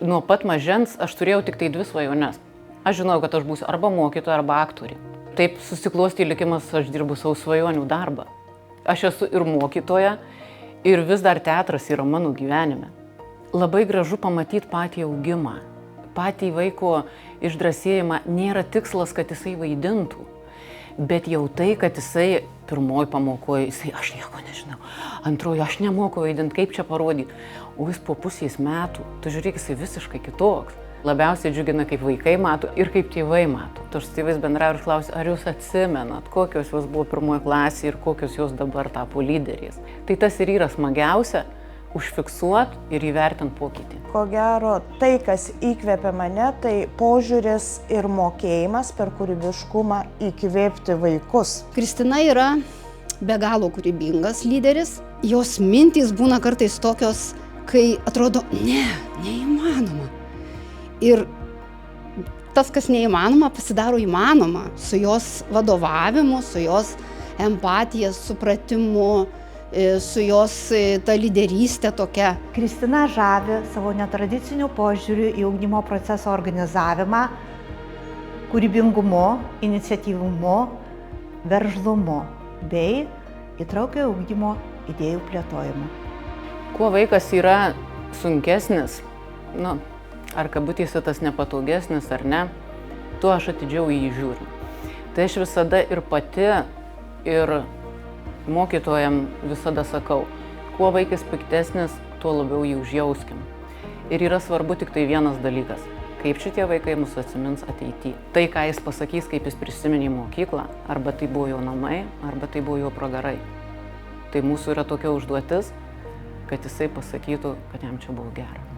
nuo pat mažens aš turėjau tik tai 2 svajones. Aš žinojau, kad aš būsiu arba mokytoja, arba aktorė. Taip susiklosti likimas, aš dirbu savo svajonių darbą. Aš esu ir mokytoja, ir vis dar teatras yra mano gyvenime. Labai gražu pamatyti patį augimą, patį vaiko išdrąsėjimą. Nėra tikslas, kad jisai vaidintų, bet jau tai, kad jisai pirmoji pamokoje, jisai aš nieko nežinau, antroji aš nemoku vaidinti, kaip čia parodyti. O jis po pusės metų, tu žiūrėk, jisai visiškai kitoks. Labiausiai džiugina, kaip vaikai mato ir kaip tėvai mato. Tu aš su tėvais bendrauju ir klausiu, ar jūs atsimenat, kokios jos buvo pirmoje klasėje ir kokios jos dabar tapo lyderės. Tai tas ir yra smagiausia - užfiksuoti ir įvertinti pokytį. Ko gero, tai, kas įkvepia mane, tai požiūris ir mokėjimas per kūrybiškumą įkvėpti vaikus. Kristina yra be galo kūrybingas lyderis. Jos mintys būna kartais tokios, kai atrodo, neįmanoma. Ir tas, kas neįmanoma, pasidaro įmanoma su jos vadovavimu, su jos empatija, supratimu, su jos ta lyderystė tokia. Kristina žavi savo netradiciniu požiūriu į ugdymo proceso organizavimą, kūrybingumu, iniciatyvumu, veržlumu bei įtraukiojo ugdymo idėjų plėtojimu. Kuo vaikas yra sunkesnis, ar kabutėse tas nepatogesnis ar ne, tuo aš atidžiau į jį žiūriu. Tai aš visada ir pati, ir mokytojam visada sakau, kuo vaikas piktesnis, tuo labiau jį užjauskim. Ir yra svarbu tik tai vienas dalykas, kaip šitie vaikai mus atsimins ateityje. Tai, ką jis pasakys, kaip jis prisiminė mokyklą, arba tai buvo jo namai, arba tai buvo jo pragarai. Tai mūsų yra tokia užduotis, kad jisai pasakytų, kad jam čia buvo gera.